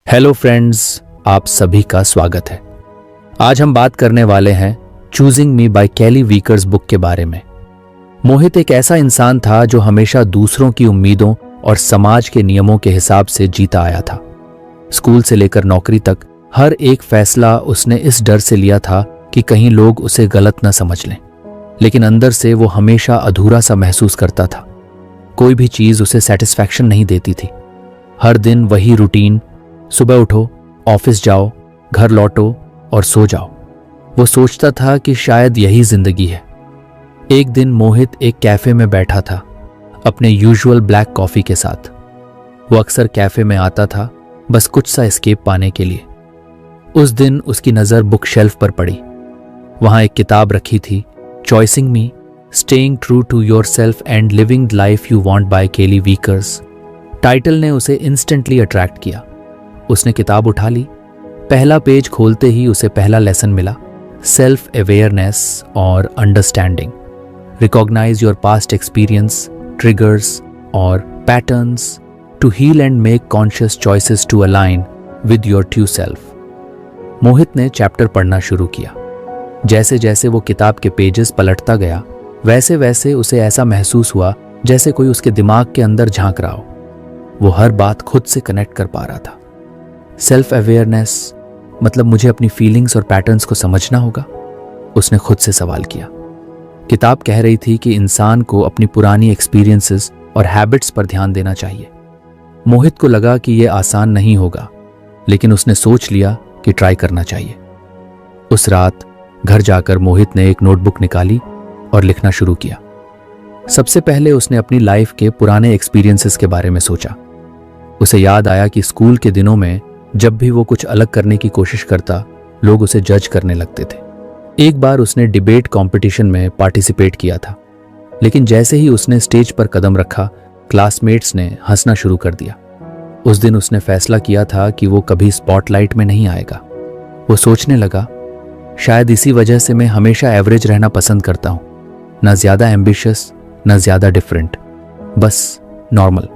Hello friends, आप सभी का स्वागत है। आज हम बात करने वाले हैं चूजिंग मी बाय केली वीकर्स बुक के बारे में। मोहित एक ऐसा इंसान था जो हमेशा दूसरों की उम्मीदों और समाज के नियमों के हिसाब से जीता आया था। स्कूल से लेकर नौकरी तक हर एक फैसला उसने इस डर से लिया था कि कहीं लोग उसे गलत न समझ लें, लेकिन अंदर से वो हमेशा अधूरा सा महसूस करता था। कोई भी चीज उसे सेटिस्फैक्शन नहीं देती थी। हर दिन वही रूटीन, सुबह उठो, ऑफिस जाओ, घर लौटो और सो जाओ। वो सोचता था कि शायद यही जिंदगी है। एक दिन मोहित एक कैफे में बैठा था अपने यूजुअल ब्लैक कॉफी के साथ। वो अक्सर कैफे में आता था बस कुछ सा एस्केप पाने के लिए। उस दिन उसकी नज़र बुक शेल्फ पर पड़ी। वहां एक किताब रखी थी, choosing me, staying true to yourself and living the life you want by Kelly Weekers. Title ने उसे इंस्टेंटली अट्रैक्ट किया। उसने किताब उठा ली। पहला पेज खोलते ही उसे पहला लेसन मिला, सेल्फ अवेयरनेस और understanding. Recognise your past experience, triggers और patterns to heal and make conscious choices to align with your true self. Mohit ने चैप्टर पढ़ना शुरू किया। जैसे जैसे वो किताब के पेजेस पलटता गया, वैसे वैसे उसे ऐसा महसूस हुआ जैसे कोई उसके दिमाग के अंदर झांक रहा हो। वो हर बात खुद से कनेक्ट कर पा रहा था। सेल्फ अवेयरनेस मतलब मुझे अपनी फीलिंग्स और पैटर्न्स को समझना होगा, उसने खुद से सवाल किया। किताब कह रही थी कि इंसान को अपनी पुरानी एक्सपीरियंसेस और हैबिट्स पर ध्यान देना चाहिए। मोहित को लगा कि यह आसान नहीं होगा, लेकिन उसने सोच लिया कि ट्राई करना चाहिए। उस रात घर जाकर मोहित ने एक नोटबुक निकाली और लिखना शुरू किया। सबसे पहले उसने अपनी लाइफ के पुराने एक्सपीरियंसेस के बारे में सोचा। उसे याद आया कि स्कूल के दिनों में जब भी वो कुछ अलग करने की कोशिश करता, लोग उसे जज करने लगते थे। एक बार उसने डिबेट कंपटीशन में पार्टिसिपेट किया था, लेकिन जैसे ही उसने स्टेज पर कदम रखा, क्लासमेट्स ने हंसना शुरू कर दिया। उस दिन उसने फैसला किया था कि वो कभी स्पॉटलाइट में नहीं आएगा। वो सोचने लगा, शायद इसी वजह से मैं हमेशा एवरेज रहना पसंद करता हूं, ना ज्यादा एम्बिशियस ना ज्यादा डिफरेंट, बस नॉर्मल।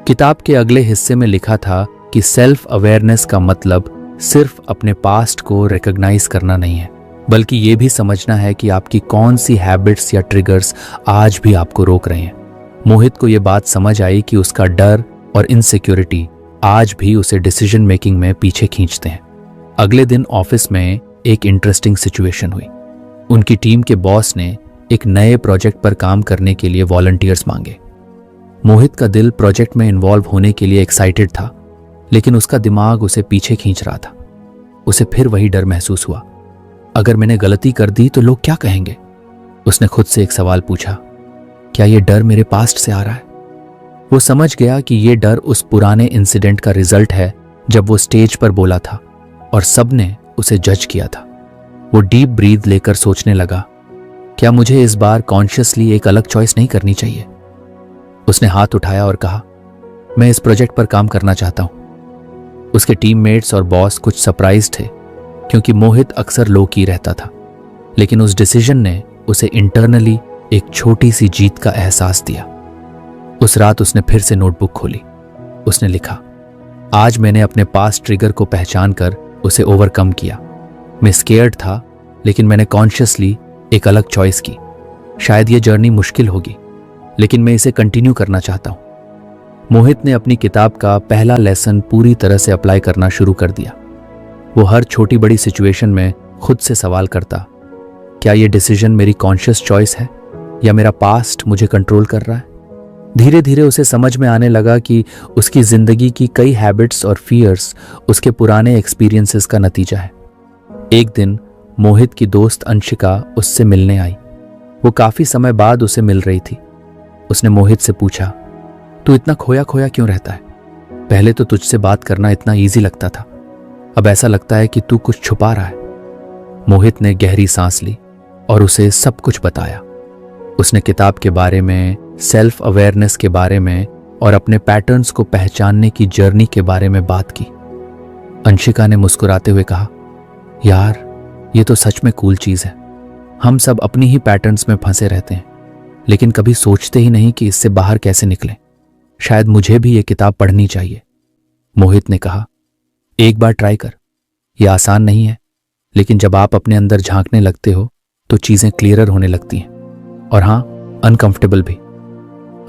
किताब के अगले हिस्से में लिखा था कि सेल्फ अवेयरनेस का मतलब सिर्फ अपने पास्ट को रिकॉग्नाइज करना नहीं है, बल्कि ये भी समझना है कि आपकी कौन सी हैबिट्स या ट्रिगर्स आज भी आपको रोक रहे हैं। मोहित को यह बात समझ आई कि उसका डर और इनसिक्योरिटी आज भी उसे डिसीजन मेकिंग में पीछे खींचते हैं। अगले दिन ऑफिस में एक इंटरेस्टिंग सिचुएशन हुई। उनकी टीम के बॉस ने एक नए प्रोजेक्ट पर काम करने के लिए वॉलंटियर्स मांगे। मोहित का दिल प्रोजेक्ट में इन्वॉल्व होने के लिए एक्साइटेड था, लेकिन उसका दिमाग उसे पीछे खींच रहा था। उसे फिर वही डर महसूस हुआ, अगर मैंने गलती कर दी तो लोग क्या कहेंगे। उसने खुद से एक सवाल पूछा, क्या यह डर मेरे पास्ट से आ रहा है? वो समझ गया कि यह डर उस पुराने इंसिडेंट का रिजल्ट है जब वो स्टेज पर बोला था और सबने उसे जज किया था। वो डीप ब्रीथ लेकर सोचने लगा, क्या मुझे इस बार कॉन्शियसली एक अलग चॉइस नहीं करनी चाहिए? उसने हाथ उठाया और कहा, मैं इस प्रोजेक्ट पर काम करना चाहता हूं। उसके टीममेट्स और बॉस कुछ सरप्राइज थे, क्योंकि मोहित अक्सर लो की रहता था, लेकिन उस डिसीजन ने उसे इंटरनली एक छोटी सी जीत का एहसास दिया। उस रात उसने फिर से नोटबुक खोली। उसने लिखा, आज मैंने अपने पास्ट ट्रिगर को पहचान कर उसे ओवरकम किया। मैं स्केयर्ड था, लेकिन मैंने कॉन्शियसली एक अलग चॉइस की। शायद ये जर्नी मुश्किल होगी, लेकिन मैं इसे कंटिन्यू करना चाहता हूं। मोहित ने अपनी किताब का पहला लेसन पूरी तरह से अप्लाई करना शुरू कर दिया। वो हर छोटी बड़ी सिचुएशन में खुद से सवाल करता, क्या ये डिसीजन मेरी कॉन्शियस चॉइस है या मेरा पास्ट मुझे कंट्रोल कर रहा है? धीरे धीरे उसे समझ में आने लगा कि उसकी जिंदगी की कई हैबिट्स और फियर्स उसके पुराने एक्सपीरियंसेस का नतीजा है। एक दिन मोहित की दोस्त अंशिका उससे मिलने आई। वो काफी समय बाद उसे मिल रही थी। उसने मोहित से पूछा, तू इतना खोया खोया क्यों रहता है? पहले तो तुझसे बात करना इतना इजी लगता था, अब ऐसा लगता है कि तू कुछ छुपा रहा है। मोहित ने गहरी सांस ली और उसे सब कुछ बताया। उसने किताब के बारे में, सेल्फ अवेयरनेस के बारे में और अपने पैटर्न्स को पहचानने की जर्नी के बारे में बात की। अंशिका ने मुस्कुराते हुए कहा, यार ये तो सच में कूल चीज है। हम सब अपनी ही पैटर्न्स में फंसे रहते हैं, लेकिन कभी सोचते ही नहीं कि इससे बाहर कैसे निकलें। शायद मुझे भी ये किताब पढ़नी चाहिए। मोहित ने कहा, एक बार ट्राई कर। यह आसान नहीं है, लेकिन जब आप अपने अंदर झांकने लगते हो तो चीजें क्लियरर होने लगती हैं। और हां, अनकंफर्टेबल भी।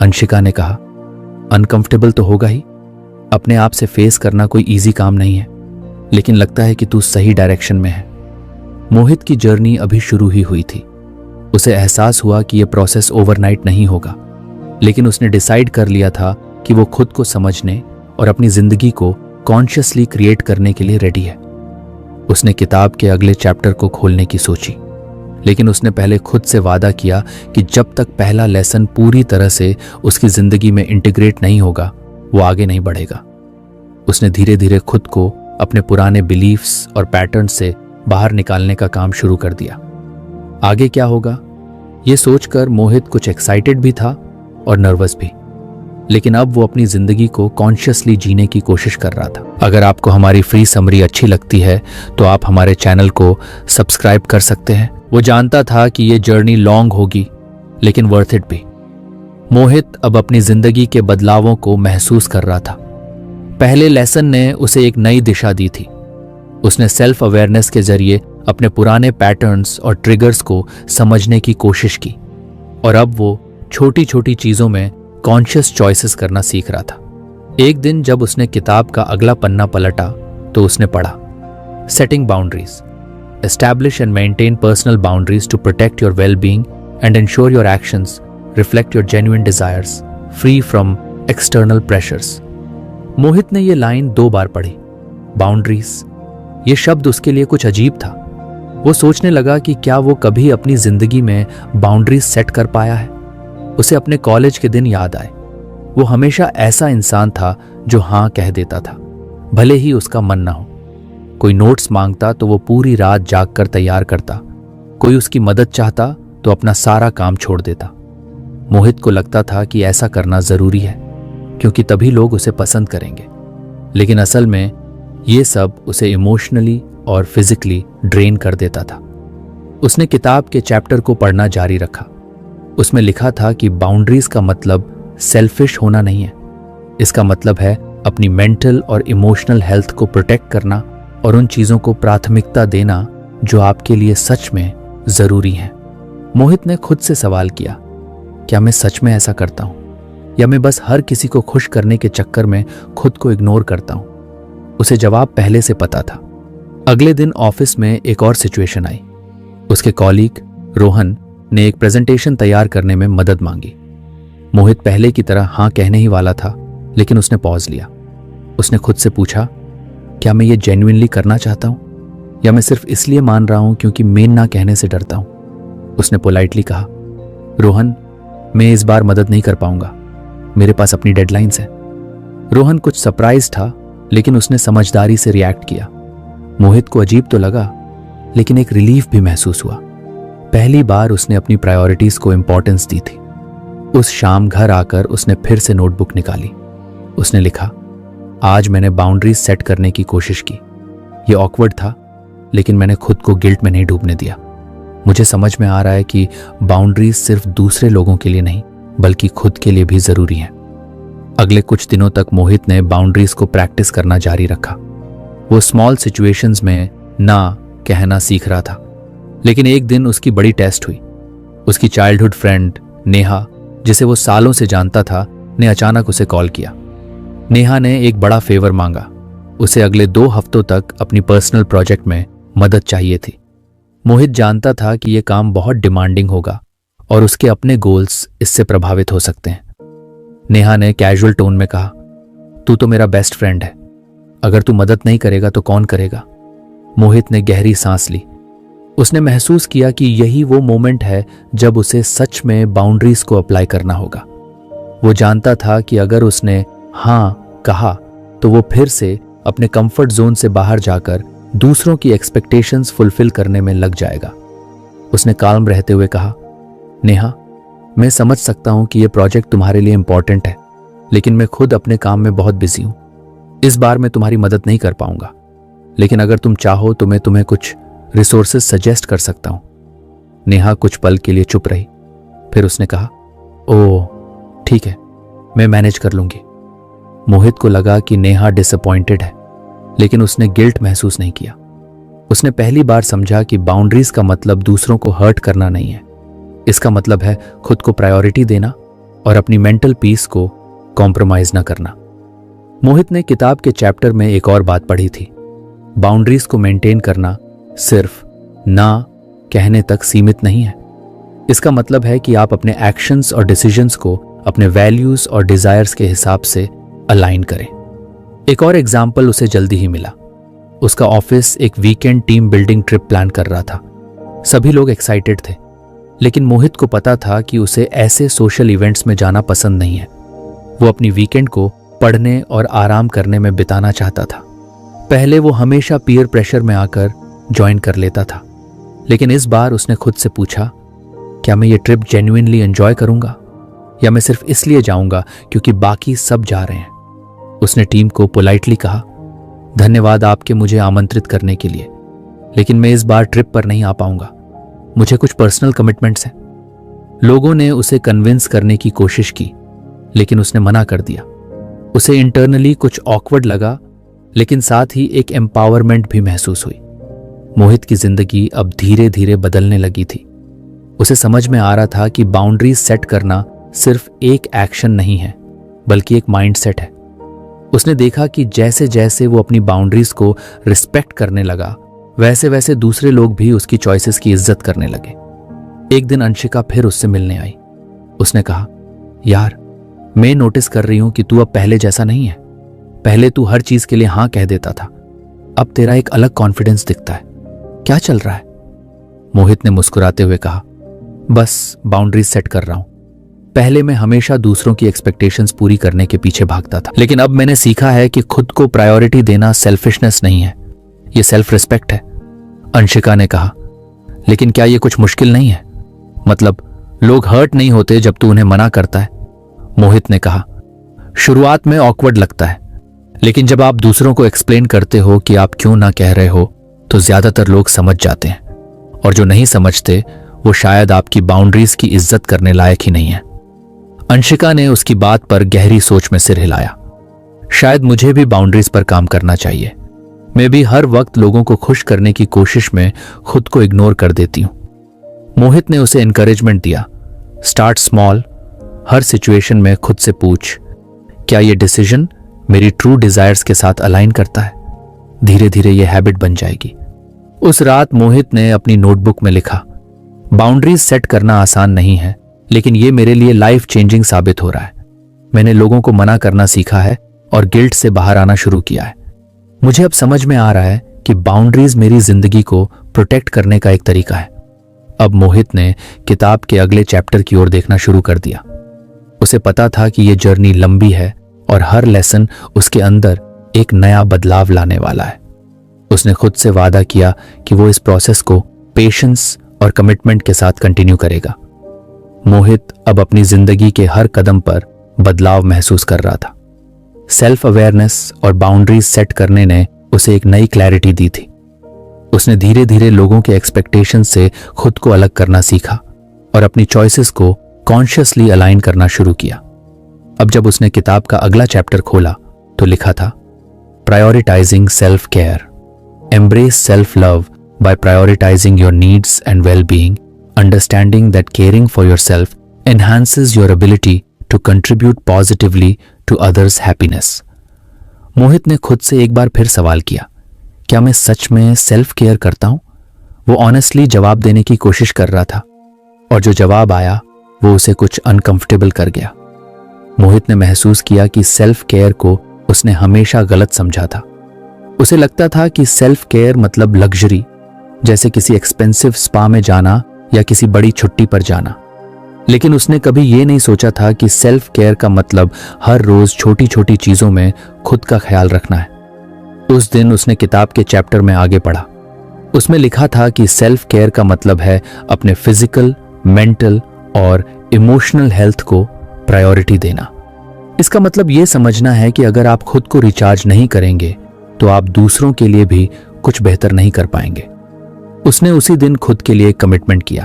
अंशिका ने कहा, अनकंफर्टेबल तो होगा ही। अपने आप से फेस करना कोई इजी काम नहीं है, लेकिन लगता है कि तू सही डायरेक्शन में है। मोहित की जर्नी अभी शुरू ही हुई थी। उसे एहसास हुआ कि यह प्रोसेस ओवरनाइट नहीं होगा, लेकिन उसने डिसाइड कर लिया था कि वो खुद को समझने और अपनी जिंदगी को कॉन्शियसली क्रिएट करने के लिए रेडी है। उसने किताब के अगले चैप्टर को खोलने की सोची, लेकिन उसने पहले खुद से वादा किया कि जब तक पहला लेसन पूरी तरह से उसकी जिंदगी में इंटीग्रेट नहीं होगा, वो आगे नहीं बढ़ेगा। उसने धीरे धीरे खुद को अपने पुराने बिलीफ्स और पैटर्न से बाहर निकालने का काम शुरू कर दिया। आगे क्या होगा, ये सोचकर मोहित कुछ एक्साइटेड भी था और नर्वस भी, लेकिन अब वो अपनी जिंदगी को कॉन्शियसली जीने की कोशिश कर रहा था। अगर आपको हमारी फ्री समरी अच्छी लगती है तो आप हमारे चैनल को सब्सक्राइब कर सकते हैं। वो जानता था कि ये जर्नी लॉन्ग होगी, लेकिन वर्थ इट भी। मोहित अब अपनी जिंदगी के बदलावों को महसूस कर रहा था। पहले लेसन ने उसे एक नई दिशा दी थी। उसने सेल्फ अवेयरनेस के जरिए अपने पुराने पैटर्न्स और ट्रिगर्स को समझने की कोशिश की, और अब वो छोटी छोटी चीजों में कॉन्शियस चॉइसेस करना सीख रहा था। एक दिन जब उसने किताब का अगला पन्ना पलटा तो उसने पढ़ा, setting boundaries, establish and maintain personal boundaries to protect your well being and ensure your actions reflect your genuine desires free from external pressures. Mohit ने यह लाइन 2 बार पढ़ी। बाउंड्रीज, ये शब्द उसके लिए कुछ अजीब था। वो सोचने लगा कि क्या वो कभी अपनी जिंदगी में बाउंड्रीज सेट कर पाया है। उसे अपने कॉलेज के दिन याद आए। वो हमेशा ऐसा इंसान था जो हां कह देता था, भले ही उसका मन ना हो। कोई नोट्स मांगता तो वो पूरी रात जागकर तैयार करता। कोई उसकी मदद चाहता तो अपना सारा काम छोड़ देता। मोहित को लगता था कि ऐसा करना जरूरी है, क्योंकि तभी लोग उसे पसंद करेंगे। लेकिन असल में ये सब उसे इमोशनली और फिजिकली ड्रेन कर देता था। उसने किताब के चैप्टर को पढ़ना जारी रखा। उसमें लिखा था कि बाउंड्रीज का मतलब सेल्फिश होना नहीं है। इसका मतलब है अपनी मेंटल और इमोशनल हेल्थ को प्रोटेक्ट करना और उन चीजों को प्राथमिकता देना जो आपके लिए सच में जरूरी हैं। मोहित ने खुद से सवाल किया, क्या मैं सच में ऐसा करता हूं, या मैं बस हर किसी को खुश करने के चक्कर में खुद को इग्नोर करता हूं? उसे जवाब पहले से पता था। अगले दिन ऑफिस में एक और सिचुएशन आई। उसके कॉलीग रोहन ने एक प्रेजेंटेशन तैयार करने में मदद मांगी। मोहित पहले की तरह हां कहने ही वाला था, लेकिन उसने पॉज लिया। उसने खुद से पूछा, क्या मैं ये जेन्युइनली करना चाहता हूं, या मैं सिर्फ इसलिए मान रहा हूं क्योंकि मेन ना कहने से डरता हूं? उसने पोलाइटली कहा, रोहन, मैं इस बार मदद नहीं कर पाऊंगा, मेरे पास अपनी डेडलाइंस है। रोहन कुछ सरप्राइज था, लेकिन उसने समझदारी से रिएक्ट किया। मोहित को अजीब तो लगा, लेकिन एक रिलीफ भी महसूस हुआ। पहली बार उसने अपनी प्रायोरिटीज को इंपॉर्टेंस दी थी। उस शाम घर आकर उसने फिर से नोटबुक निकाली। उसने लिखा, आज मैंने बाउंड्रीज सेट करने की कोशिश की। यह ऑकवर्ड था, लेकिन मैंने खुद को गिल्ट में नहीं डूबने दिया। मुझे समझ में आ रहा है कि बाउंड्रीज सिर्फ दूसरे लोगों के लिए नहीं, बल्कि खुद के लिए भी जरूरी हैं। अगले कुछ दिनों तक मोहित ने बाउंड्रीज को प्रैक्टिस करना जारी रखा। वो स्मॉल सिचुएशंस में ना कहना सीख रहा था। लेकिन एक दिन उसकी बड़ी टेस्ट हुई। उसकी चाइल्डहुड फ्रेंड नेहा, जिसे वो सालों से जानता था, ने अचानक उसे कॉल किया। नेहा ने एक बड़ा फेवर मांगा। उसे अगले 2 हफ्तों तक अपनी पर्सनल प्रोजेक्ट में मदद चाहिए थी। मोहित जानता था कि यह काम बहुत डिमांडिंग होगा और उसके अपने गोल्स इससे प्रभावित हो सकते हैं। नेहा ने कैजुअल टोन में कहा, तू तो मेरा बेस्ट फ्रेंड है, अगर तू मदद नहीं करेगा तो कौन करेगा? मोहित ने गहरी सांस ली। उसने महसूस किया कि यही वो मोमेंट है जब उसे सच में बाउंड्रीज को अप्लाई करना होगा। वो जानता था कि अगर उसने हां कहा तो वो फिर से अपने कंफर्ट जोन से बाहर जाकर दूसरों की एक्सपेक्टेशंस फुलफिल करने में लग जाएगा। उसने काल्म रहते हुए कहा, नेहा, मैं समझ सकता हूं कि यह प्रोजेक्ट तुम्हारे लिए इंपॉर्टेंट है, लेकिन मैं खुद अपने काम में बहुत बिजी हूं। इस बार मैं तुम्हारी मदद नहीं कर पाऊंगा, लेकिन अगर तुम चाहो तो मैं तुम्हें कुछ रिसोर्सेज सजेस्ट कर सकता हूं। नेहा कुछ पल के लिए चुप रही, फिर उसने कहा, ओह ठीक है, मैं मैनेज कर लूंगी। मोहित को लगा कि नेहा डिसअपॉइंटेड है, लेकिन उसने गिल्ट महसूस नहीं किया। उसने पहली बार समझा कि बाउंड्रीज का मतलब दूसरों को हर्ट करना नहीं है। इसका मतलब है खुद को प्रायोरिटी देना और अपनी मेंटल पीस को कॉम्प्रोमाइज ना करना। मोहित ने किताब के चैप्टर में एक और बात पढ़ी थी। बाउंड्रीज को मेंटेन करना सिर्फ ना कहने तक सीमित नहीं है। इसका मतलब है कि आप अपने एक्शंस और डिसीजंस को अपने वैल्यूज और डिजायर्स के हिसाब से अलाइन करें। एक और एग्जाम्पल उसे जल्दी ही मिला। उसका ऑफिस एक weekend team building trip plan कर रहा था। सभी लोग एक्साइटेड थे, लेकिन मोहित को पता था कि उसे ऐसे सोशल इवेंट्स में जाना पसंद नहीं है। वो अपनी वीकेंड को पढ़ने और आराम करने में बिताना चाहता था। पहले वो हमेशा पीयर प्रेशर में आकर ज्वाइन कर लेता था, लेकिन इस बार उसने खुद से पूछा, क्या मैं ये ट्रिप जेन्युइनली एंजॉय करूंगा या मैं सिर्फ इसलिए जाऊंगा क्योंकि बाकी सब जा रहे हैं। उसने टीम को पोलाइटली कहा, धन्यवाद आपके मुझे आमंत्रित करने के लिए, लेकिन मैं इस बार ट्रिप पर नहीं आ पाऊंगा। मुझे कुछ पर्सनल कमिटमेंट्स हैं। लोगों ने उसे कन्विंस करने की कोशिश की, लेकिन उसने मना कर दिया। उसे इंटरनली कुछ ऑकवर्ड लगा, लेकिन साथ ही एक एम्पावरमेंट भी महसूस हुई। मोहित की जिंदगी अब धीरे धीरे बदलने लगी थी। उसे समझ में आ रहा था कि बाउंड्रीज सेट करना सिर्फ एक एक्शन नहीं है, बल्कि एक माइंडसेट है। उसने देखा कि जैसे जैसे वो अपनी बाउंड्रीज को रिस्पेक्ट करने लगा, वैसे वैसे दूसरे लोग भी उसकी चॉइसेस की इज्जत करने लगे। एक दिन अंशिका फिर उससे मिलने आई। उसने कहा, यार, मैं नोटिस कर रही हूं कि तू अब पहले जैसा नहीं है। पहले तू हर चीज के लिए हां कह देता था, अब तेरा एक अलग कॉन्फिडेंस दिखता है। क्या चल रहा है? मोहित ने मुस्कुराते हुए कहा, बस बाउंड्रीज सेट कर रहा हूं। पहले मैं हमेशा दूसरों की एक्सपेक्टेशंस पूरी करने के पीछे भागता था, लेकिन अब मैंने सीखा है कि खुद को प्रायोरिटी देना सेल्फिशनेस नहीं है, ये सेल्फ रिस्पेक्ट है। अंशिका ने कहा, लेकिन क्या ये कुछ मुश्किल नहीं है? मतलब लोग हर्ट नहीं होते जब तू उन्हें मना करता है? मोहित ने कहा, शुरुआत में ऑकवर्ड लगता है, लेकिन जब आप दूसरों को एक्सप्लेन करते हो कि आप क्यों ना कह रहे हो, तो ज्यादातर लोग समझ जाते हैं, और जो नहीं समझते वो शायद आपकी बाउंड्रीज की इज्जत करने लायक ही नहीं है। अंशिका ने उसकी बात पर गहरी सोच में सिर हिलाया। शायद मुझे भी बाउंड्रीज पर काम करना चाहिए। मैं भी हर वक्त लोगों को खुश करने की कोशिश में खुद को इग्नोर कर देती हूं। मोहित ने उसे एनकरेजमेंट दिया, स्टार्ट स्मॉल। हर सिचुएशन में खुद से पूछ, क्या यह डिसीजन मेरी ट्रू डिजायर्स के साथ अलाइन करता है? धीरे धीरे यह हैबिट बन जाएगी। उस रात मोहित ने अपनी नोटबुक में लिखा, बाउंड्रीज सेट करना आसान नहीं है, लेकिन यह मेरे लिए लाइफ चेंजिंग साबित हो रहा है। मैंने लोगों को मना करना सीखा है और गिल्ट से बाहर आना शुरू किया है। मुझे अब समझ में आ रहा है कि बाउंड्रीज मेरी जिंदगी को प्रोटेक्ट करने का एक तरीका है। अब मोहित ने किताब के अगले चैप्टर की ओर देखना शुरू कर दिया। उसे पता था कि यह जर्नी लंबी है और हर लेसन उसके अंदर एक नया बदलाव लाने वाला है। उसने खुद से वादा किया कि वो इस प्रोसेस को पेशेंस और कमिटमेंट के साथ कंटिन्यू करेगा। मोहित अब अपनी जिंदगी के हर कदम पर बदलाव महसूस कर रहा था। सेल्फ अवेयरनेस और बाउंड्रीज सेट करने ने उसे एक नई क्लैरिटी दी थी। उसने धीरे धीरे लोगों के एक्सपेक्टेशन से खुद को अलग करना सीखा और अपनी चॉइसेस को कॉन्शियसली अलाइन करना शुरू किया। अब जब उसने किताब का अगला चैप्टर खोला तो लिखा था, prioritizing self care, embrace self love by prioritizing your needs and well being, understanding that caring for yourself enhances your ability to contribute positively to others' happiness. मोहित ने खुद से एक बार फिर सवाल किया, क्या मैं सच में सेल्फ केयर करता हूं? वो ऑनेस्टली जवाब देने की कोशिश कर रहा था, और जो जवाब आया वो उसे कुछ अनकंफर्टेबल कर गया। मोहित ने महसूस किया कि सेल्फ केयर को उसने हमेशा गलत समझा था। उसे लगता था कि सेल्फ केयर मतलब लग्जरी, जैसे किसी एक्सपेंसिव स्पा में जाना या किसी बड़ी छुट्टी पर जाना। लेकिन उसने कभी यह नहीं सोचा था कि सेल्फ केयर का मतलब हर रोज छोटी छोटी चीजों में खुद का ख्याल रखना है। उस दिन उसने किताब के चैप्टर में आगे पढ़ा। उसमें लिखा था कि सेल्फ केयर का मतलब है अपने फिजिकल, मेंटल और इमोशनल हेल्थ को प्रायोरिटी देना। इसका मतलब यह समझना है कि अगर आप खुद को रिचार्ज नहीं करेंगे तो आप दूसरों के लिए भी कुछ बेहतर नहीं कर पाएंगे। उसने उसी दिन खुद के लिए कमिटमेंट किया।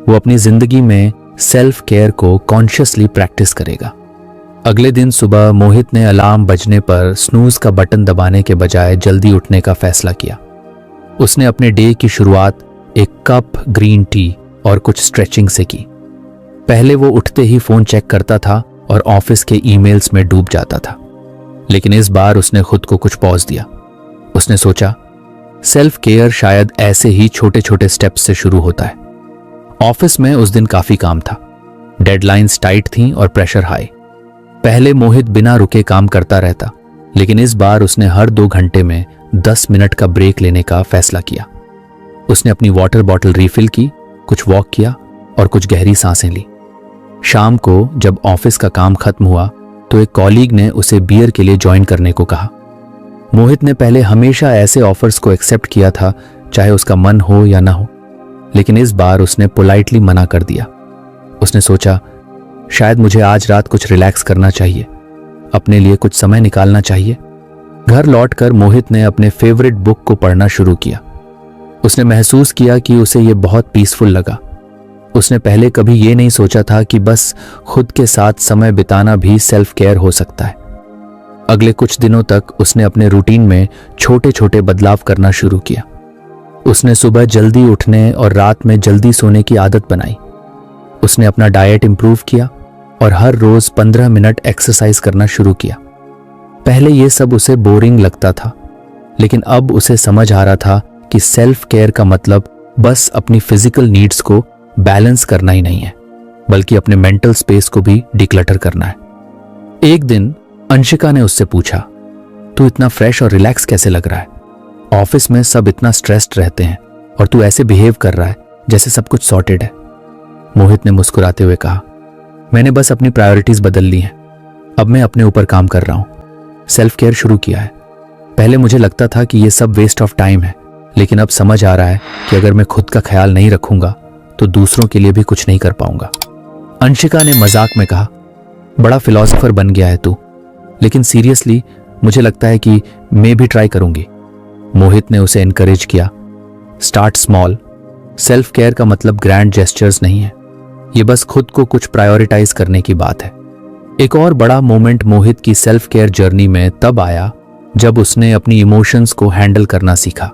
वो अपनी जिंदगी में सेल्फ केयर को कॉन्शियसली प्रैक्टिस करेगा। अगले दिन सुबह मोहित ने अलार्म बजने पर स्नूज का बटन दबाने के बजाय जल्दी उठने का फैसला किया। उसने अपने डे की शुरुआत एक कप ग्रीन टी और कुछ स्ट्रेचिंग से की। पहले वो उठते ही फोन चेक करता था और ऑफिस के ईमेल्स में डूब जाता था, लेकिन इस बार उसने खुद को कुछ पॉज दिया। उसने सोचा, सेल्फ केयर शायद ऐसे ही छोटे छोटे स्टेप्स से शुरू होता है। ऑफिस में उस दिन काफी काम था। डेडलाइंस टाइट थीं और प्रेशर हाई। पहले मोहित बिना रुके काम करता रहता, लेकिन इस बार उसने हर 2 घंटे में 10 मिनट का ब्रेक लेने का फैसला किया। उसने अपनी वाटर बॉटल रिफिल की, कुछ वॉक किया और कुछ गहरी सांसें ली। शाम को जब ऑफिस का काम खत्म हुआ तो एक कॉलीग ने उसे बियर के लिए ज्वाइन करने को कहा। मोहित ने पहले हमेशा ऐसे ऑफर्स को एक्सेप्ट किया था, चाहे उसका मन हो या ना हो, लेकिन इस बार उसने पोलाइटली मना कर दिया। उसने सोचा, शायद मुझे आज रात कुछ रिलैक्स करना चाहिए, अपने लिए कुछ समय निकालना चाहिए। घर लौटकर मोहित ने अपने फेवरेट बुक को पढ़ना शुरू किया। उसने महसूस किया कि उसे यह बहुत पीसफुल लगा। उसने पहले कभी ये नहीं सोचा था कि बस खुद के साथ समय बिताना भी सेल्फ केयर हो सकता है। अगले कुछ दिनों तक उसने अपने रूटीन में छोटे छोटे बदलाव करना शुरू किया। उसने सुबह जल्दी उठने और रात में जल्दी सोने की आदत बनाई। उसने अपना डाइट इंप्रूव किया और हर रोज 15 मिनट एक्सरसाइज करना शुरू किया। पहले यह सब उसे बोरिंग लगता था, लेकिन अब उसे समझ आ रहा था कि सेल्फ केयर का मतलब बस अपनी फिजिकल नीड्स को बैलेंस करना ही नहीं है, बल्कि अपने मेंटल स्पेस को भी डिक्लटर करना है। एक दिन अंशिका ने उससे पूछा, तू इतना फ्रेश और रिलैक्स कैसे लग रहा है? ऑफिस में सब इतना स्ट्रेस्ड रहते हैं और तू ऐसे बिहेव कर रहा है जैसे सब कुछ सॉर्टेड है। मोहित ने मुस्कुराते हुए कहा, मैंने बस अपनी प्रायोरिटीज बदल ली हैं। अब मैं अपने ऊपर काम कर रहा हूं, सेल्फ केयर शुरू किया है। पहले मुझे लगता था कि यह सब वेस्ट ऑफ टाइम है, लेकिन अब समझ आ रहा है कि अगर मैं खुद का ख्याल नहीं रखूंगा तो दूसरों के लिए भी कुछ नहीं कर पाऊंगा। अंशिका ने मजाक में कहा, बड़ा फिलॉसफर बन गया है तू, लेकिन सीरियसली मुझे लगता है कि मैं भी ट्राई करूंगी। मोहित ने उसे एनकरेज किया, स्टार्ट स्मॉल। सेल्फ केयर का मतलब ग्रैंड जेस्चर्स नहीं है, ये बस खुद को कुछ प्रायोरिटाइज करने की बात है। एक और बड़ा मोमेंट मोहित की सेल्फ केयर जर्नी में तब आया जब उसने अपनी इमोशंस को हैंडल करना सीखा।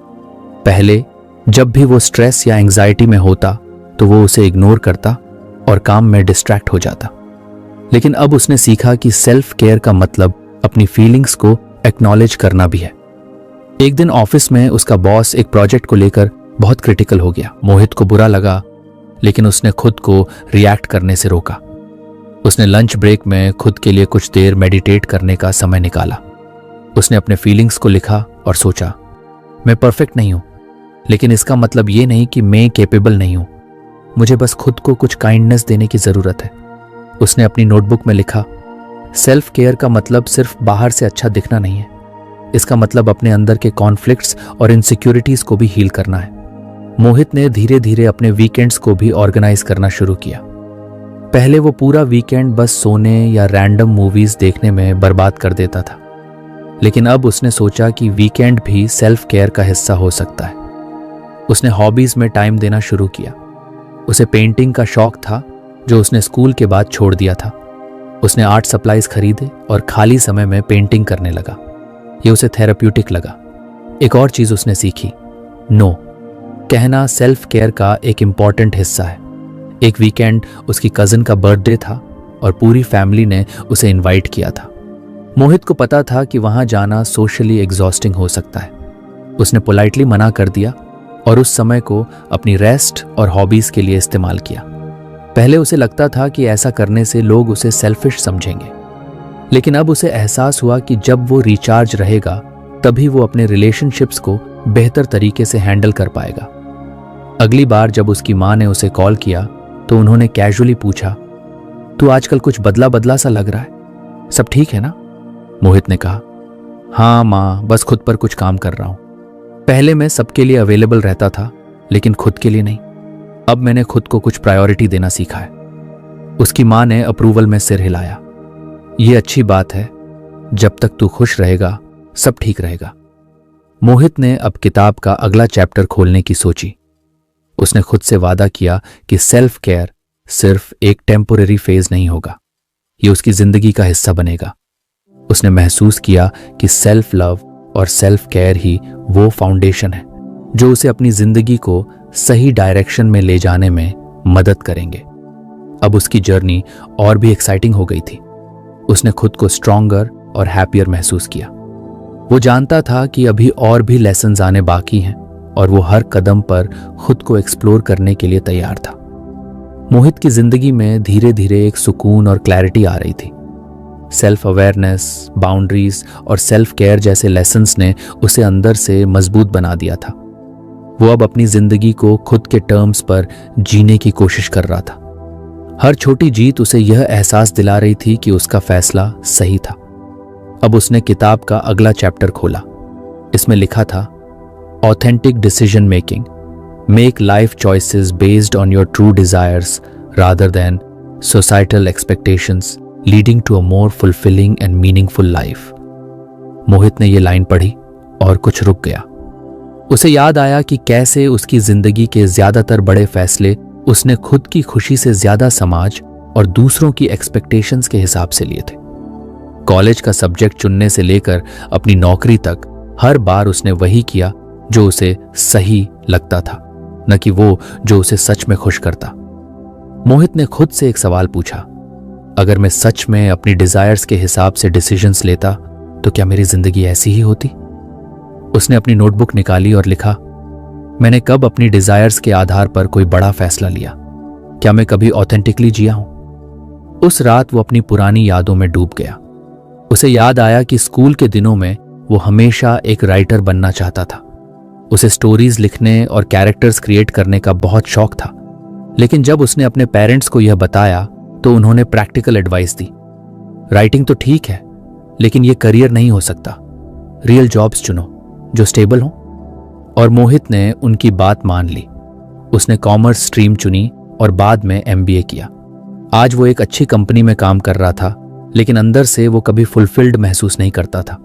पहले जब भी वो स्ट्रेस या एंजाइटी में होता तो वो उसे इग्नोर करता और काम में डिस्ट्रैक्ट हो जाता, लेकिन अब उसने सीखा कि सेल्फ केयर का मतलब अपनी फीलिंग्स को एक्नॉलेज करना भी है। एक दिन ऑफिस में उसका बॉस एक प्रोजेक्ट को लेकर बहुत क्रिटिकल हो गया। मोहित को बुरा लगा, लेकिन उसने खुद को रिएक्ट करने से रोका। उसने लंच ब्रेक में खुद के लिए कुछ देर मेडिटेट करने का समय निकाला। उसने अपने फीलिंग्स को लिखा और सोचा, मैं परफेक्ट नहीं हूं, लेकिन इसका मतलब ये नहीं कि मैं कैपेबल नहीं हूं। मुझे बस खुद को कुछ काइंडनेस देने की जरूरत है। उसने अपनी नोटबुक में लिखा, सेल्फ केयर का मतलब सिर्फ बाहर से अच्छा दिखना नहीं है, इसका मतलब अपने अंदर के कॉन्फ्लिक्ट्स और इनसिक्योरिटीज को भी हील करना है। मोहित ने धीरे धीरे अपने वीकेंड्स को भी ऑर्गेनाइज करना शुरू किया। पहले वो पूरा वीकेंड बस सोने या रैंडम मूवीज देखने में बर्बाद कर देता था, लेकिन अब उसने सोचा कि वीकेंड भी सेल्फ केयर का हिस्सा हो सकता है। उसने हॉबीज में टाइम देना शुरू किया। उसे पेंटिंग का शौक था जो उसने स्कूल के बाद छोड़ दिया था। उसने आर्ट सप्लाईज खरीदे और खाली समय में पेंटिंग करने लगा। ये उसे थेराप्यूटिक लगा। एक और चीज उसने सीखी, नो कहना सेल्फ केयर का एक इंपॉर्टेंट हिस्सा है। एक वीकेंड उसकी कजिन का बर्थडे था और पूरी फैमिली ने उसे इनवाइट किया था। मोहित को पता था कि वहां जाना सोशली एग्जॉस्टिंग हो सकता है। उसने पोलाइटली मना कर दिया और उस समय को अपनी रेस्ट और हॉबीज के लिए इस्तेमाल किया। पहले उसे लगता था कि ऐसा करने से लोग उसे सेल्फिश समझेंगे, लेकिन अब उसे एहसास हुआ कि जब वो रिचार्ज रहेगा तभी वो अपने रिलेशनशिप्स को बेहतर तरीके से हैंडल कर पाएगा। अगली बार जब उसकी माँ ने उसे कॉल किया तो उन्होंने कैजुअली पूछा, तू आजकल कुछ बदला बदला सा लग रहा है, सब ठीक है ना? मोहित ने कहा, हाँ माँ, बस खुद पर कुछ काम कर रहा हूं। पहले मैं सबके लिए अवेलेबल रहता था, लेकिन खुद के लिए नहीं। अब मैंने खुद को कुछ प्रायोरिटी देना सीखा है। उसकी माँ ने अप्रूवल में सिर हिलाया। ये अच्छी बात है, जब तक तू खुश रहेगा सब ठीक रहेगा। मोहित ने अब किताब का अगला चैप्टर खोलने की सोची। उसने खुद से वादा किया कि सेल्फ केयर सिर्फ एक टेम्पोरेरी फेज नहीं होगा, ये उसकी जिंदगी का हिस्सा बनेगा। उसने महसूस किया कि सेल्फ लव और सेल्फ केयर ही वो फाउंडेशन है जो उसे अपनी जिंदगी को सही डायरेक्शन में ले जाने में मदद करेंगे। अब उसकी जर्नी और भी एक्साइटिंग हो गई थी। उसने खुद को स्ट्रॉन्गर और हैप्पियर महसूस किया। वो जानता था कि अभी और भी लेसन्स आने बाकी हैं और वो हर कदम पर खुद को एक्सप्लोर करने के लिए तैयार था। मोहित की जिंदगी में धीरे धीरे एक सुकून और क्लैरिटी आ रही थी। सेल्फ अवेयरनेस, बाउंड्रीज और सेल्फ केयर जैसे लेसन्स ने उसे अंदर से मजबूत बना दिया था। वो अब अपनी जिंदगी को खुद के टर्म्स पर जीने की कोशिश कर रहा था। हर छोटी जीत उसे यह एहसास दिला रही थी कि उसका फैसला सही था। अब उसने किताब का अगला चैप्टर खोला। इसमें लिखा था, authentic decision making, make life choices based on your true desires rather than societal expectations, leading to a more fulfilling and meaningful life. Mohit ने यह लाइन पढ़ी और कुछ रुक गया। उसे याद आया कि कैसे उसकी जिंदगी के ज्यादातर बड़े फैसले उसने खुद की खुशी से ज्यादा समाज और दूसरों की एक्सपेक्टेशंस के हिसाब से लिए थे। कॉलेज का सब्जेक्ट चुनने से लेकर अपनी नौकरी तक हर बार उसने वही किया जो उसे सही लगता था, न कि वो जो उसे सच में खुश करता। मोहित ने खुद से एक सवाल पूछा, अगर मैं सच में अपनी डिजायर्स के हिसाब से डिसीजंस लेता तो क्या मेरी जिंदगी ऐसी ही होती? उसने अपनी नोटबुक निकाली और लिखा, मैंने कब अपनी डिजायर्स के आधार पर कोई बड़ा फैसला लिया? क्या मैं कभी ऑथेंटिकली जिया हूं? उस रात वो अपनी पुरानी यादों में डूब गया। उसे याद आया कि स्कूल के दिनों में वो हमेशा एक राइटर बनना चाहता था। उसे स्टोरीज लिखने और कैरेक्टर्स क्रिएट करने का बहुत शौक था। लेकिन जब उसने अपने पेरेंट्स को यह बताया तो उन्होंने प्रैक्टिकल एडवाइस दी, राइटिंग तो ठीक है लेकिन यह करियर नहीं हो सकता। रियल जॉब्स चुनो जो स्टेबल हो। और मोहित ने उनकी बात मान ली। उसने कॉमर्स स्ट्रीम चुनी और बाद में एमबीए किया। आज वो एक अच्छी कंपनी में काम कर रहा था, लेकिन अंदर से वो कभी फुलफिल्ड महसूस नहीं करता था।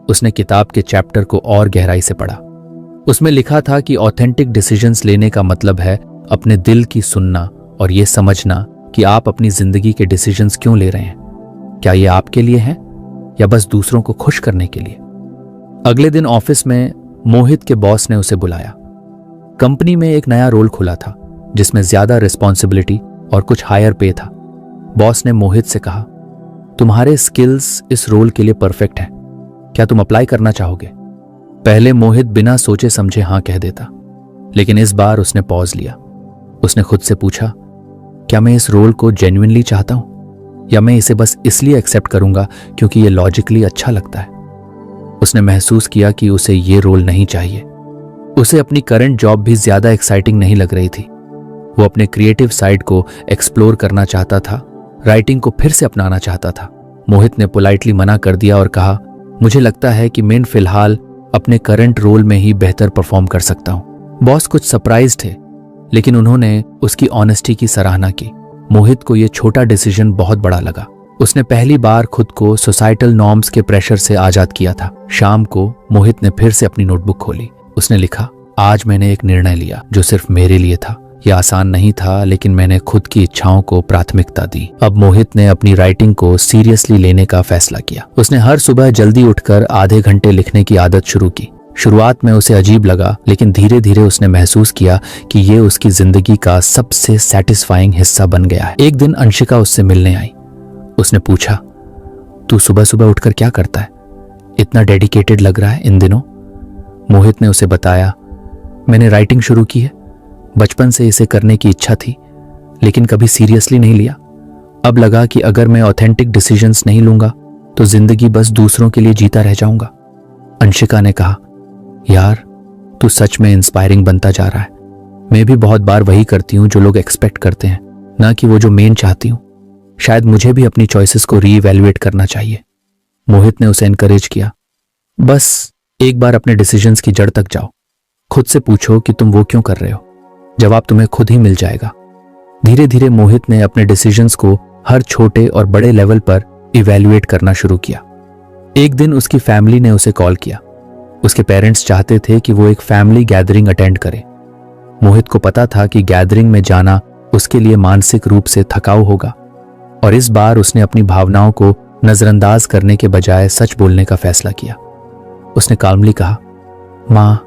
उसने किताब के चैप्टर को और गहराई से पढ़ा। उसमें लिखा था कि ऑथेंटिक डिसीजंस लेने का मतलब है अपने दिल की सुनना और ये समझना कि आप अपनी जिंदगी के डिसीजंस क्यों ले रहे हैं। क्या ये आपके लिए है या बस दूसरों को खुश करने के लिए? अगले दिन ऑफिस में मोहित के बॉस ने उसे बुलाया। कंपनी में एक नया रोल खुला था जिसमें ज्यादा रिस्पॉन्सिबिलिटी और कुछ हायर पे था। बॉस ने मोहित से कहा, तुम्हारे स्किल्स इस रोल के लिए परफेक्ट हैं, क्या तुम अप्लाई करना चाहोगे? पहले मोहित बिना सोचे समझे हां कह देता, लेकिन इस बार उसने पॉज लिया। उसने खुद से पूछा, क्या मैं इस रोल को जेन्युइनली चाहता हूं या मैं इसे बस इसलिए एक्सेप्ट करूंगा क्योंकि ये लॉजिकली अच्छा लगता है? उसने महसूस किया कि उसे ये रोल नहीं चाहिए। उसे अपनी करंट जॉब भी ज्यादा एक्साइटिंग नहीं लग रही थी। वो अपने क्रिएटिव साइड को एक्सप्लोर करना चाहता था, राइटिंग को फिर से अपनाना चाहता था। मोहित ने पोलाइटली मना कर दिया और कहा, मुझे लगता है कि मैं फिलहाल अपने करंट रोल में ही बेहतर परफॉर्म कर सकता हूं। बॉस कुछ सरप्राइज थे, लेकिन उन्होंने उसकी ऑनेस्टी की सराहना की। मोहित को यह छोटा डिसीजन बहुत बड़ा लगा। उसने पहली बार खुद को सोसाइटल नॉर्म्स के प्रेशर से आजाद किया था। शाम को मोहित ने फिर से अपनी नोटबुक खोली। उसने लिखा, आज मैंने एक निर्णय लिया जो सिर्फ मेरे लिए था। यह आसान नहीं था, लेकिन मैंने खुद की इच्छाओं को प्राथमिकता दी। अब मोहित ने अपनी राइटिंग को सीरियसली लेने का फैसला किया। उसने हर सुबह जल्दी उठकर आधे घंटे लिखने की आदत शुरू की। शुरुआत में उसे अजीब लगा, लेकिन धीरे धीरे उसने महसूस किया कि यह उसकी जिंदगी का सबसे सैटिस्फाइंग हिस्सा बन गया है। एक दिन अंशिका उससे मिलने आई। उसने पूछा, तू सुबह सुबह उठकर क्या करता है? इतना डेडिकेटेड लग रहा है इन दिनों। मोहित ने उसे बताया, मैंने राइटिंग शुरू की है। बचपन से इसे करने की इच्छा थी, लेकिन कभी सीरियसली नहीं लिया। अब लगा कि अगर मैं ऑथेंटिक डिसीजंस नहीं लूंगा तो जिंदगी बस दूसरों के लिए जीता रह जाऊंगा। अंशिका ने कहा, यार तू सच में इंस्पायरिंग बनता जा रहा है। मैं भी बहुत बार वही करती हूँ जो लोग एक्सपेक्ट करते हैं, ना कि वो जो मैं चाहती हूँ। शायद मुझे भी अपनी चॉइसेस को रीइवैल्यूएट करना चाहिए। मोहित ने उसे एनकरेज किया, बस एक बार अपने डिसीजंस की जड़ तक जाओ। खुद से पूछो कि तुम वो क्यों कर रहे हो। जवाब तुम्हें खुद ही मिल जाएगा। धीरे धीरे मोहित ने अपने डिसीजंस को हर छोटे और बड़े लेवल पर इवैल्यूएट करना शुरू किया। एक दिन उसकी फैमिली ने उसे कॉल किया। उसके पेरेंट्स चाहते थे कि वो एक फैमिली गैदरिंग अटेंड करे। मोहित को पता था कि गैदरिंग में जाना उसके लिए मानसिक रूप से थकाऊ होगा, और इस बार उसने अपनी भावनाओं को नजरअंदाज करने के बजाय सच बोलने का फैसला किया। उसने काल्मली कहा, माँ,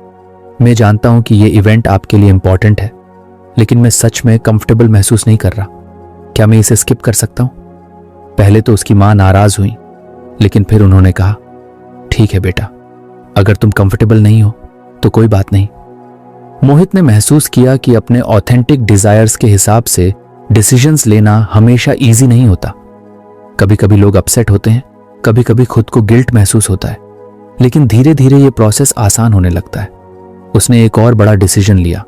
मैं जानता हूं कि ये इवेंट आपके लिए इंपॉर्टेंट है, लेकिन मैं सच में कंफर्टेबल महसूस नहीं कर रहा। क्या मैं इसे स्किप कर सकता हूं? पहले तो उसकी मां नाराज हुई, लेकिन फिर उन्होंने कहा, ठीक है बेटा, अगर तुम कंफर्टेबल नहीं हो तो कोई बात नहीं। मोहित ने महसूस किया कि अपने ऑथेंटिक डिजायर्स के हिसाब से डिसीजंस लेना हमेशा इजी नहीं होता। कभी कभी लोग अपसेट होते हैं, कभी कभी खुद को गिल्ट महसूस होता है, लेकिन धीरे धीरे ये प्रोसेस आसान होने लगता है। उसने एक और बड़ा डिसीजन लिया।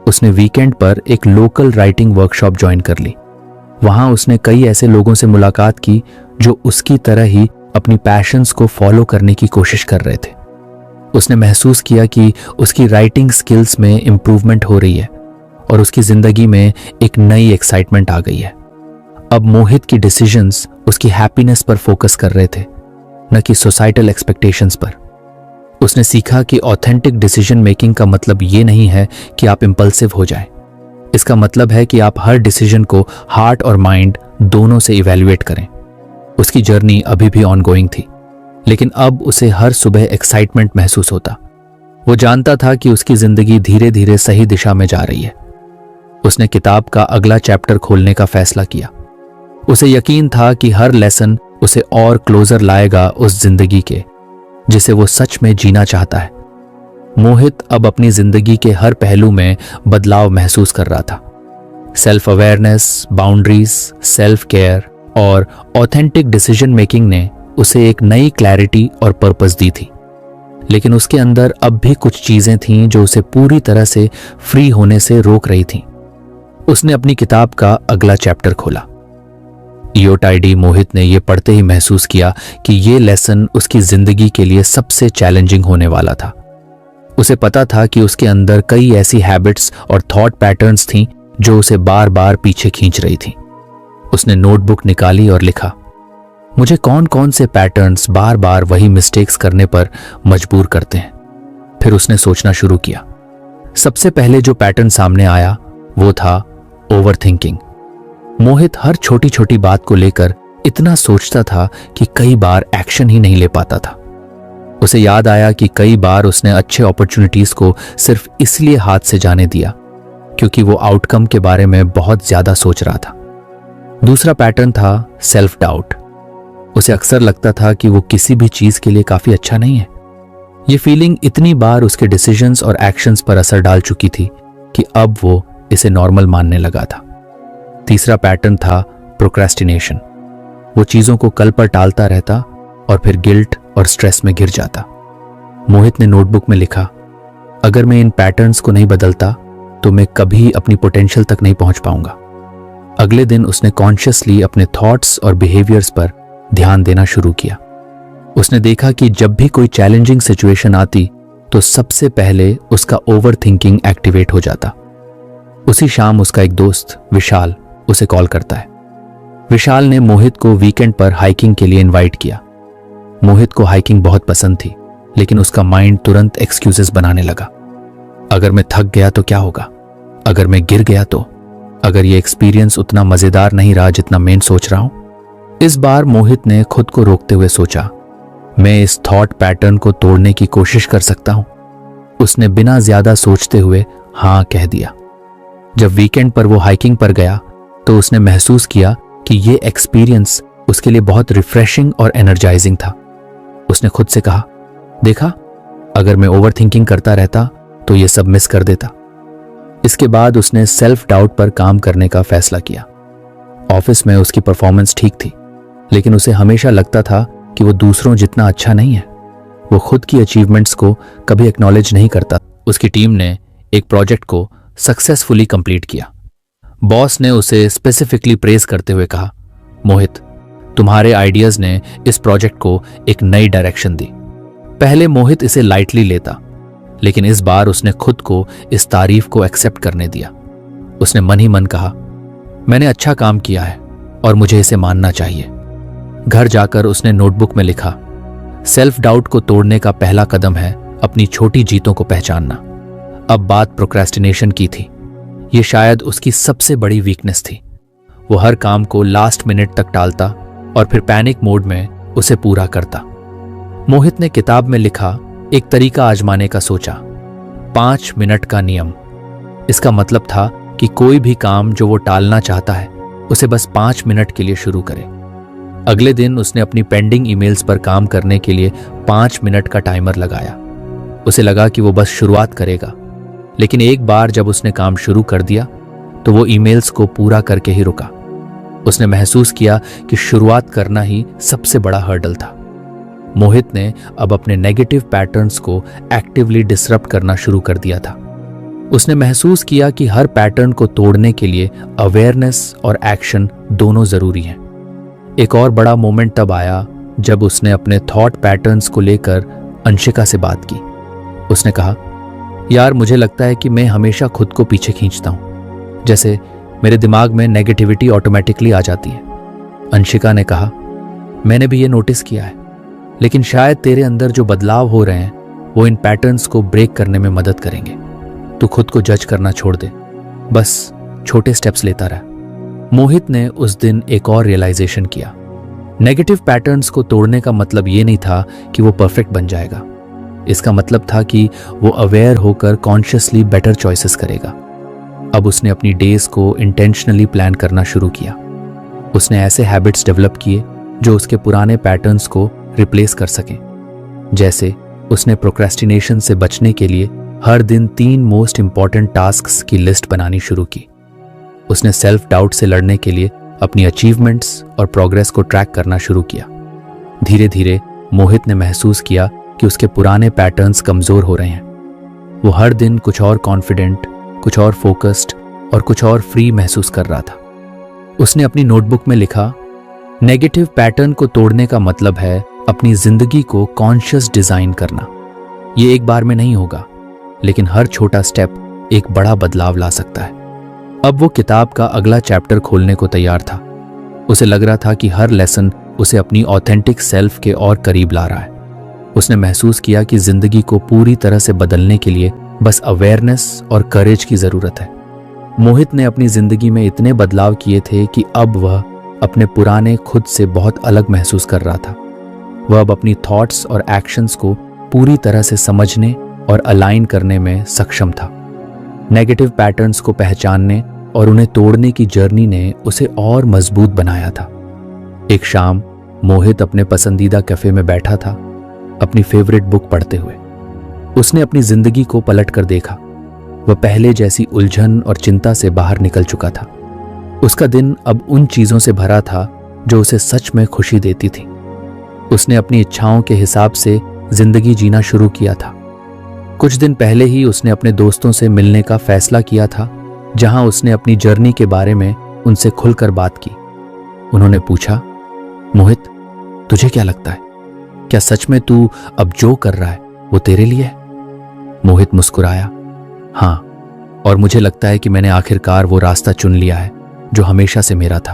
उसने वीकेंड पर एक लोकल राइटिंग वर्कशॉप ज्वाइन कर ली। वहां उसने कई ऐसे लोगों से मुलाकात की जो उसकी तरह ही अपनी पैशंस को फॉलो करने की कोशिश कर रहे थे। उसने महसूस किया कि उसकी राइटिंग स्किल्स में इंप्रूवमेंट हो रही है और उसकी जिंदगी में एक नई एक्साइटमेंट आ गई है। अब मोहित की डिसीजंस उसकी हैप्पीनेस पर फोकस कर रहे थे, न कि सोसाइटल एक्सपेक्टेशंस पर। उसने सीखा कि ऑथेंटिक डिसीजन मेकिंग का मतलब ये नहीं है कि आप इंपल्सिव हो जाएं। इसका मतलब है कि आप हर डिसीजन को हार्ट और माइंड दोनों से इवैल्यूएट करें। उसकी जर्नी अभी भी ऑनगोइंग थी, लेकिन अब उसे हर सुबह एक्साइटमेंट महसूस होता। वो जानता था कि उसकी जिंदगी धीरे धीरे सही दिशा में जा रही है। उसने किताब का अगला चैप्टर खोलने का फैसला किया। उसे यकीन था कि हर लेसन उसे और क्लोजर लाएगा उस जिंदगी के जिसे वो सच में जीना चाहता है। मोहित अब अपनी जिंदगी के हर पहलू में बदलाव महसूस कर रहा था। Self awareness, boundaries, self care और ऑथेंटिक डिसीजन मेकिंग ने उसे एक नई क्लैरिटी और पर्पस दी थी। लेकिन उसके अंदर अब भी कुछ चीजें थीं जो उसे पूरी तरह से फ्री होने से रोक रही थीं। उसने अपनी किताब का अगला चैप्टर खोला। ईओटाईडी मोहित ने यह पढ़ते ही महसूस किया कि यह लेसन उसकी जिंदगी के लिए सबसे चैलेंजिंग होने वाला था। उसे पता था कि उसके अंदर कई ऐसी हैबिट्स और थॉट पैटर्न्स थीं जो उसे बार बार पीछे खींच रही थीं। उसने नोटबुक निकाली और लिखा, मुझे कौन कौन से पैटर्न्स बार बार वही मिस्टेक्स करने पर मजबूर करते हैं। फिर उसने सोचना शुरू किया। सबसे पहले जो पैटर्न सामने आया वो था ओवरथिंकिंग। मोहित हर छोटी छोटी बात को लेकर इतना सोचता था कि कई बार एक्शन ही नहीं ले पाता था। उसे याद आया कि कई बार उसने अच्छे अपॉर्चुनिटीज को सिर्फ इसलिए हाथ से जाने दिया क्योंकि वो आउटकम के बारे में बहुत ज्यादा सोच रहा था। दूसरा पैटर्न था सेल्फ डाउट। उसे अक्सर लगता था कि वो किसी भी चीज के लिए काफी अच्छा नहीं है। ये फीलिंग इतनी बार उसके डिसीजंस और एक्शंस पर असर डाल चुकी थी कि अब वो इसे नॉर्मल मानने लगा था। तीसरा पैटर्न था प्रोक्रेस्टिनेशन। वो चीजों को कल पर टालता रहता और फिर गिल्ट और स्ट्रेस में गिर जाता। मोहित ने नोटबुक में लिखा, अगर मैं इन पैटर्न्स को नहीं बदलता तो मैं कभी अपनी पोटेंशियल तक नहीं पहुंच पाऊंगा। अगले दिन उसने कॉन्शियसली अपने थॉट्स और बिहेवियर्स पर ध्यान देना शुरू किया। उसने देखा कि जब भी कोई चैलेंजिंग सिचुएशन आती तो सबसे पहले उसका ओवर थिंकिंग एक्टिवेट हो जाता। उसी शाम उसका एक दोस्त विशाल उसे कॉल करता है। विशाल ने मोहित को वीकेंड पर हाइकिंग के लिए इनवाइट किया। मोहित को हाइकिंग बहुत पसंद थी, लेकिन उसका माइंड तुरंत एक्सक्यूजेस बनाने लगा। अगर मैं थक गया तो क्या होगा? अगर मैं गिर गया तो? अगर ये एक्सपीरियंस उतना मजेदार नहीं रहा जितना मैं सोच रहा हूं? इस बार मोहित ने खुद को रोकते हुए सोचा, मैं इस थॉट पैटर्न को तोड़ने की कोशिश कर सकता हूं। उसने बिना ज्यादा सोचते हुए हां कह दिया। जब वीकेंड पर वो हाइकिंग पर गया तो उसने महसूस किया कि ये एक्सपीरियंस उसके लिए बहुत रिफ्रेशिंग और एनर्जाइजिंग था। उसने खुद से कहा, देखा, अगर मैं ओवर थिंकिंग करता रहता तो ये सब मिस कर देता। इसके बाद उसने सेल्फ डाउट पर काम करने का फैसला किया। ऑफिस में उसकी परफॉर्मेंस ठीक थी, लेकिन उसे हमेशा लगता था कि वो दूसरों जितना अच्छा नहीं है। वो खुद की अचीवमेंट्स को कभी एक्नॉलेज नहीं करता। उसकी टीम ने एक प्रोजेक्ट को सक्सेसफुली कंप्लीट किया। बॉस ने उसे स्पेसिफिकली प्रेज करते हुए कहा, मोहित, तुम्हारे आइडियाज ने इस प्रोजेक्ट को एक नई डायरेक्शन दी। पहले मोहित इसे लाइटली लेता, लेकिन इस बार उसने खुद को इस तारीफ को एक्सेप्ट करने दिया। उसने मन ही मन कहा, मैंने अच्छा काम किया है और मुझे इसे मानना चाहिए। घर जाकर उसने नोटबुक में लिखा, सेल्फ डाउट को तोड़ने का पहला कदम है अपनी छोटी जीतों को पहचानना। अब बात प्रोक्रेस्टिनेशन की थी। ये शायद उसकी सबसे बड़ी वीकनेस थी। वो हर काम को लास्ट मिनट तक टालता और फिर पैनिक मोड में उसे पूरा करता। मोहित ने किताब में लिखा, एक तरीका आजमाने का सोचा, 5 मिनट का नियम। इसका मतलब था कि कोई भी काम जो वो टालना चाहता है उसे बस 5 मिनट के लिए शुरू करे। अगले दिन उसने अपनी पेंडिंग ईमेल्स पर काम करने के लिए 5 मिनट का टाइमर लगाया। उसे लगा कि वो बस शुरुआत करेगा, लेकिन एक बार जब उसने काम शुरू कर दिया तो वो ईमेल्स को पूरा करके ही रुका। उसने महसूस किया कि शुरुआत करना ही सबसे बड़ा हर्डल था। मोहित ने अब अपने नेगेटिव पैटर्न्स को एक्टिवली डिसरप्ट करना शुरू कर दिया था। उसने महसूस किया कि हर पैटर्न को तोड़ने के लिए अवेयरनेस और एक्शन दोनों जरूरी हैं। एक और बड़ा मोमेंट तब आया जब उसने अपने थॉट पैटर्न्स को लेकर अंशिका से बात की। उसने कहा, यार मुझे लगता है कि मैं हमेशा खुद को पीछे खींचता हूं, जैसे मेरे दिमाग में नेगेटिविटी ऑटोमेटिकली आ जाती है। अंशिका ने कहा, मैंने भी ये नोटिस किया है, लेकिन शायद तेरे अंदर जो बदलाव हो रहे हैं वो इन पैटर्न्स को ब्रेक करने में मदद करेंगे। तू खुद को जज करना छोड़ दे, बस छोटे स्टेप्स लेता रह। मोहित ने उस दिन एक और रियलाइजेशन किया। नेगेटिव पैटर्न्स को तोड़ने का मतलब ये नहीं था कि वो परफेक्ट बन जाएगा। इसका मतलब था कि वो अवेयर होकर कॉन्शियसली बेटर चॉइसेस करेगा। अब उसने अपनी डेज को इंटेंशनली प्लान करना शुरू किया। उसने ऐसे हैबिट्स डेवलप किए जो उसके पुराने पैटर्न्स को रिप्लेस कर सकें। जैसे उसने प्रोक्रेस्टिनेशन से बचने के लिए हर दिन 3 मोस्ट इंपॉर्टेंट टास्क्स की लिस्ट बनानी शुरू की। उसने सेल्फ डाउट से लड़ने के लिए अपनी अचीवमेंट्स और प्रोग्रेस को ट्रैक करना शुरू किया। धीरे धीरे मोहित ने महसूस किया कि उसके पुराने पैटर्न्स कमजोर हो रहे हैं। वो हर दिन कुछ और कॉन्फिडेंट, कुछ और फोकस्ड और कुछ और फ्री महसूस कर रहा था। उसने अपनी नोटबुक में लिखा, नेगेटिव पैटर्न को तोड़ने का मतलब है अपनी जिंदगी को कॉन्शियस डिजाइन करना। ये एक बार में नहीं होगा, लेकिन हर छोटा स्टेप एक बड़ा बदलाव ला सकता है। अब वो किताब का अगला चैप्टर खोलने को तैयार था। उसे लग रहा था कि हर लेसन उसे अपनी ऑथेंटिक सेल्फ के और करीब ला रहा है। उसने महसूस किया कि जिंदगी को पूरी तरह से बदलने के लिए बस अवेयरनेस और करेज की जरूरत है। मोहित ने अपनी जिंदगी में इतने बदलाव किए थे कि अब वह अपने पुराने खुद से बहुत अलग महसूस कर रहा था। वह अब अपनी थॉट्स और एक्शंस को पूरी तरह से समझने और अलाइन करने में सक्षम था। नेगेटिव पैटर्न्स को पहचानने और उन्हें तोड़ने की जर्नी ने उसे और मजबूत बनाया था। एक शाम मोहित अपने पसंदीदा कैफे में बैठा था, अपनी फेवरेट बुक पढ़ते हुए। उसने अपनी जिंदगी को पलट कर देखा। वह पहले जैसी उलझन और चिंता से बाहर निकल चुका था। उसका दिन अब उन चीजों से भरा था जो उसे सच में खुशी देती थी। उसने अपनी इच्छाओं के हिसाब से जिंदगी जीना शुरू किया था। कुछ दिन पहले ही उसने अपने दोस्तों से मिलने का फैसला किया था, जहां उसने अपनी जर्नी के बारे में उनसे खुलकर बात की। उन्होंने पूछा, मोहित, तुझे क्या लगता है? क्या सच में तू अब जो कर रहा है वो तेरे लिए है? मोहित मुस्कुराया, हाँ, और मुझे लगता है कि मैंने आखिरकार वो रास्ता चुन लिया है जो हमेशा से मेरा था।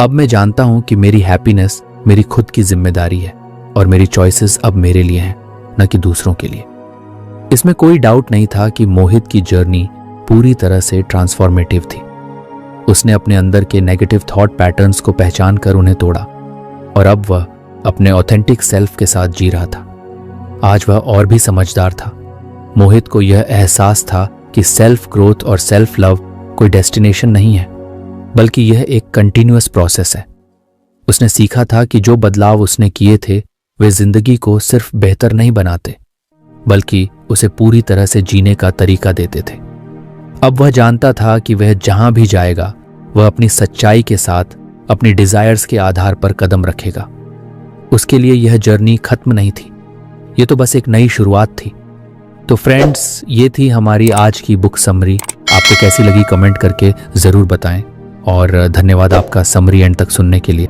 अब मैं जानता हूं कि मेरी हैप्पीनेस मेरी खुद की जिम्मेदारी है और मेरी चॉइसेस अब मेरे लिए हैं, न कि दूसरों के लिए। इसमें कोई डाउट नहीं था कि मोहित की जर्नी पूरी तरह से ट्रांसफॉर्मेटिव थी। उसने अपने अंदर के नेगेटिव थॉट पैटर्न्स को पहचान कर उन्हें तोड़ा और अब वह अपने ऑथेंटिक सेल्फ के साथ जी रहा था। आज वह और भी समझदार था। मोहित को यह एहसास था कि सेल्फ ग्रोथ और सेल्फ लव कोई डेस्टिनेशन नहीं है, बल्कि यह एक कंटिन्यूअस प्रोसेस है। उसने सीखा था कि जो बदलाव उसने किए थे वे जिंदगी को सिर्फ बेहतर नहीं बनाते, बल्कि उसे पूरी तरह से जीने का तरीका देते थे। अब वह जानता था कि वह जहां भी जाएगा वह अपनी सच्चाई के साथ अपनी डिजायर्स के आधार पर कदम रखेगा। उसके लिए यह जर्नी खत्म नहीं थी, ये तो बस एक नई शुरुआत थी। तो फ्रेंड्स, ये थी हमारी आज की बुक समरी। आपको कैसी लगी कमेंट करके ज़रूर बताएं और धन्यवाद आपका समरी एंड तक सुनने के लिए।